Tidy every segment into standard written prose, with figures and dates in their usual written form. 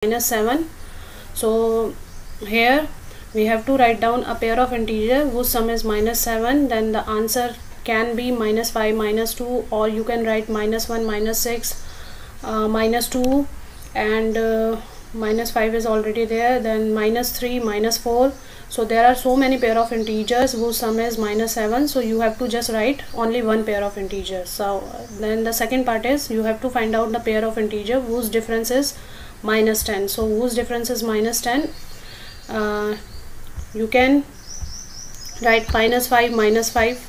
minus 7. So here we have to write down a pair of integer whose sum is minus 7. Then the answer can be minus 5, minus 2, or you can write minus 1, minus 6, minus 2, and minus 5 is already there, then minus 3, minus 4. So there are so many pair of integers whose sum is minus 7, so you have to just write only one pair of integers. So then the second part is you have to find out the pair of integer whose difference is minus 10. So whose difference is minus 10, you can write minus 5, minus 5,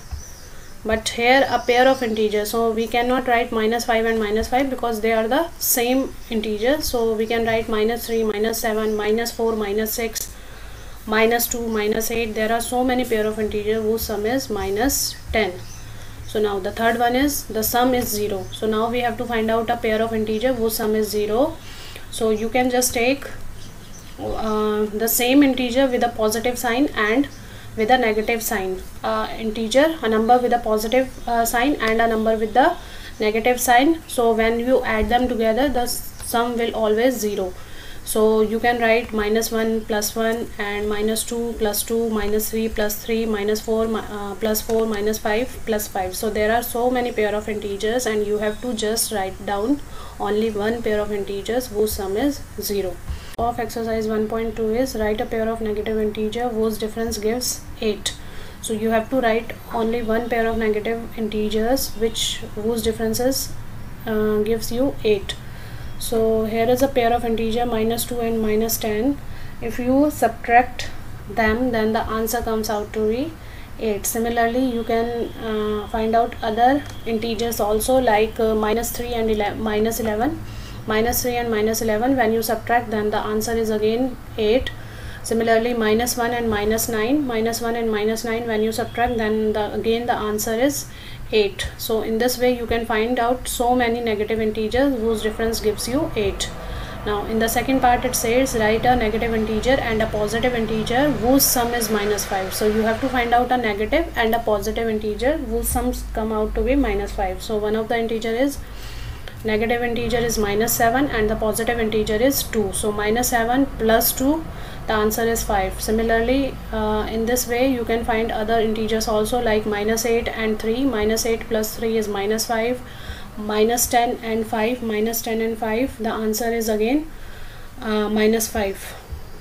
but here a pair of integers, so we cannot write minus 5 and minus 5 because they are the same integer. So we can write minus 3, minus 7, minus 4, minus 6, minus 2, minus 8. There are so many pair of integers whose sum is minus 10. So now the third one is the sum is 0. So now we have to find out a pair of integer whose sum is 0. So you can just take the same integer with a positive sign and with a negative sign. Integer, a number with a positive sign and a number with the negative sign. So when you add them together, the sum will always 0. So you can write minus 1 plus 1 and minus 2 plus 2, minus 3 plus 3, minus 4 plus 4, minus 5 plus 5. So there are so many pair of integers and you have to just write down only one pair of integers whose sum is 0. Of exercise 1.2 is write a pair of negative integer whose difference gives 8. So you have to write only one pair of negative integers whose differences gives you 8. So here is a pair of integer minus 2 and minus 10. If you subtract them, then the answer comes out to be 8. Similarly, you can find out other integers also, like minus 3 and minus 11. Minus 3 and minus 11, when you subtract them, the answer is again 8. Similarly, minus 1 and minus 9. Minus 1 and minus 9, when you subtract, then again the answer is 8. So in this way you can find out so many negative integers whose difference gives you 8. Now in the second part it says write a negative integer and a positive integer whose sum is minus 5. So you have to find out a negative and a positive integer whose sums come out to be minus 5. So one of the integer is negative integer is minus 7 and the positive integer is 2. So minus 7 plus 2, the answer is 5. Similarly, in this way you can find other integers also, like minus 8 and 3. Minus 8 plus 3 is minus 5. Minus 10 and 5. Minus 10 and 5, the answer is again minus 5.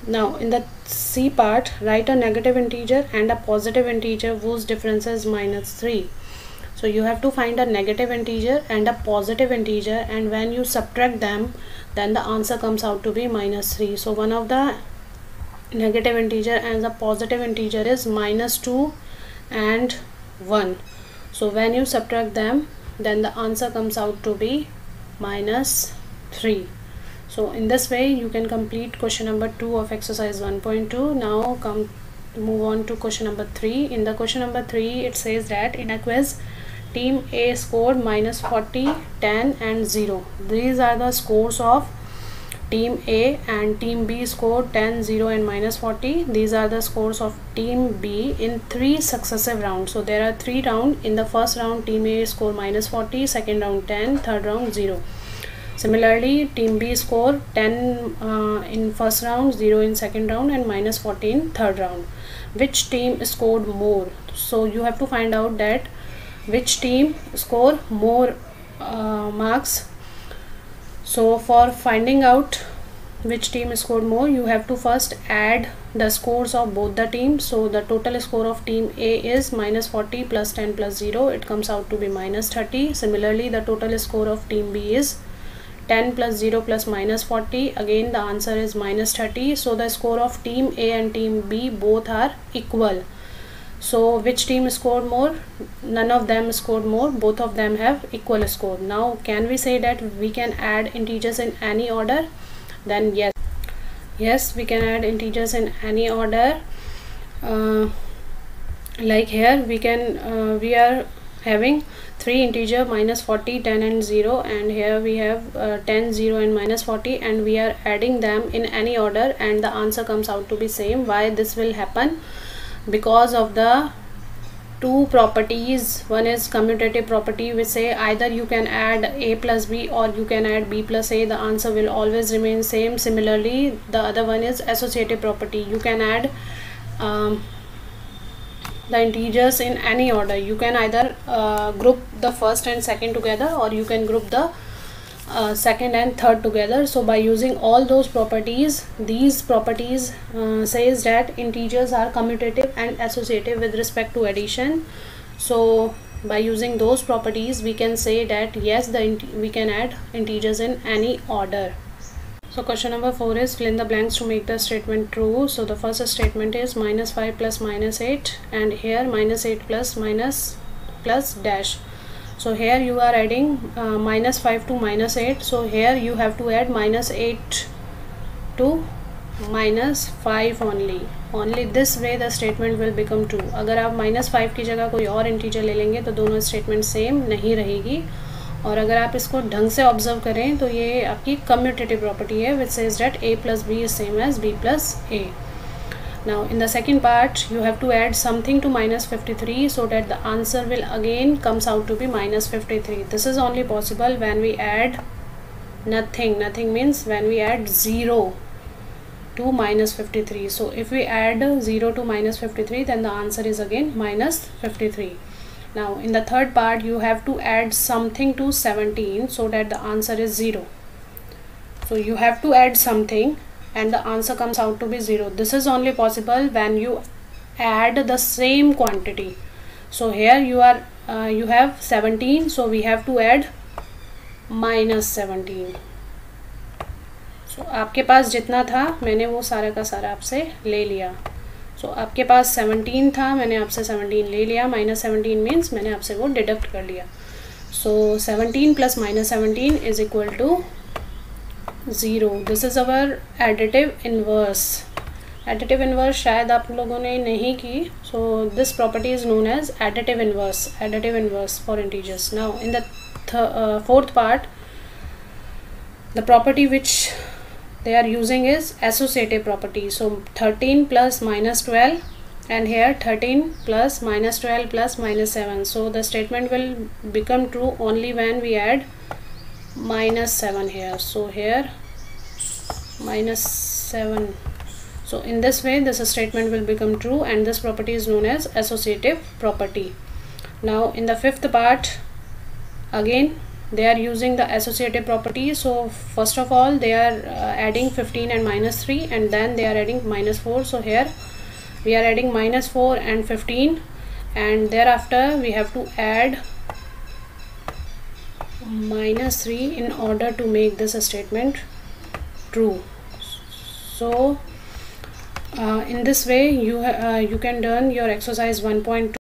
Now in the C part, write a negative integer and a positive integer whose difference is minus 3. So you have to find a negative integer and a positive integer, and when you subtract them, then the answer comes out to be minus 3. So one of the negative integer and the positive integer is minus 2 and 1. So when you subtract them, then the answer comes out to be minus 3. So in this way you can complete question number 2 of exercise 1.2. Now move on to question number 3. In the question number 3 it says that in a quiz, Team A scored minus 40, 10 and 0. These are the scores of Team A, and Team B scored 10, 0 and minus 40. These are the scores of Team B in 3 successive rounds. So there are 3 rounds. In the first round, Team A scored minus 40, second round 10, third round 0. Similarly, Team B scored 10 in first round, 0 in second round and minus 40 in third round. Which team scored more? So you have to find out that which team score more marks. So for finding out which team scored more, you have to first add the scores of both the teams. So the total score of Team A is minus 40 plus 10 plus 0. It comes out to be minus 30. Similarly, the total score of Team B is 10 plus 0 plus minus 40. Again the answer is minus 30. So the score of Team A and Team B both are equal. So which team scored more? None of them scored more. Both of them have equal score. Now can we say that we can add integers in any order? Then yes, we can add integers in any order. Like here we are having 3 integer minus 40, 10 and 0, and here we have 10, 0 and minus 40, and we are adding them in any order and the answer comes out to be same. Why this will happen? Because of the two properties. One is commutative property, which say either you can add a plus b or you can add b plus a, the answer will always remain same. Similarly, the other one is associative property. You can add the integers in any order. You can either group the first and second together, or you can group the second and third together. So by using all those properties, these properties says that integers are commutative and associative with respect to addition. So by using those properties, we can say that yes, we can add integers in any order. So question number 4 is fill in the blanks to make the statement true. So the first statement is -5 plus -8, and here -8 plus dash. So here you are adding -5 to -8. So here you have to add -8 to -5 only. Only this way the statement will become true. अगर आप -5 की जगह कोई और integer ले लेंगे तो दोनों स्टेटमेंट सेम नहीं रहेगी. और अगर आप इसको ढंग से ऑब्जर्व करें तो ये आपकी कम्यूटेटिव प्रॉपर्टी है, which says that a plus b is same as b plus a. Now in the second part you have to add something to -53 so that the answer will again comes out to be -53. This is only possible when we add nothing. Nothing means when we add 0 to -53. So if we add 0 to -53, then the answer is again -53. Now in the third part you have to add something to 17 so that the answer is 0. So you have to add something and the answer comes out to be 0. This is only possible when you add the same quantity. So here you have 17, so we have to add -17. So आपके पास जितना था मैंने वो सारा का सारा आपसे ले लिया. So आपके पास 17 था, मैंने आपसे 17 ले लिया. -17 मीन्स मैंने आपसे वो डिडक्ट कर लिया. So 17 plus -17 is equal to 0. This is our additive inverse. Additive inverse शायद आप लोगों ने नहीं की. So this property is known as additive inverse. Additive inverse for integers. Now in the fourth part, the property which they are using is associative property. So 13 plus -12, and here 13 plus -12 plus -7. So the statement will become true only when we add -7 here. So here -7. So in this way this statement will become true, and this property is known as associative property. Now in the fifth part, again they are using the associative property. So first of all they are adding 15 and -3, and then they are adding -4. So here we are adding -4 and 15, and thereafter we have to add -3 in order to make this statement true. So in this way you can learn your exercise 1.2.